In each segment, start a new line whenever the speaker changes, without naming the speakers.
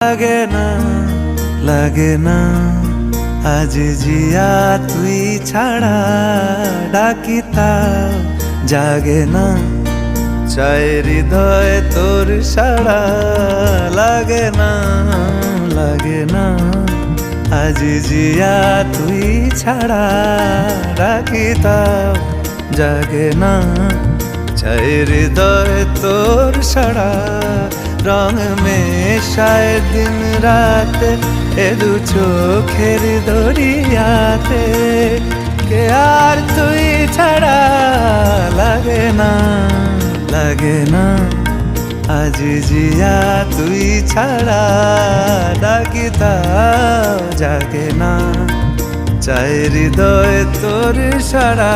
লাগে না আজ জিয়া তুই ছাড়া ডাকিতা জাগে না চাই হৃদয় তোর সাড়া লাগে না আজ জিয়া তুই ছাড়া ডাকিতা জাগে না চাই হৃদয় তোর সাড়া রং মেশায় দিন রাত এ দু চোখের দরিয়াতে কে আর তুই ছাড়া লাগে না আজ জিয়া তুই ছাড়া ডাকিতা জাগে না চাই হৃদয় তোর সাড়া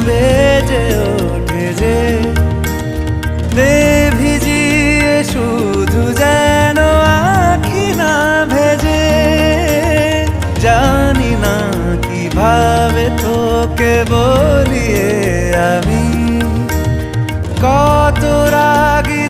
বেজে ওঠে যে ভিজিয়ে শুধু যেন আখি না ভেজে জানি না কিভাবে তোকে বলিয়ে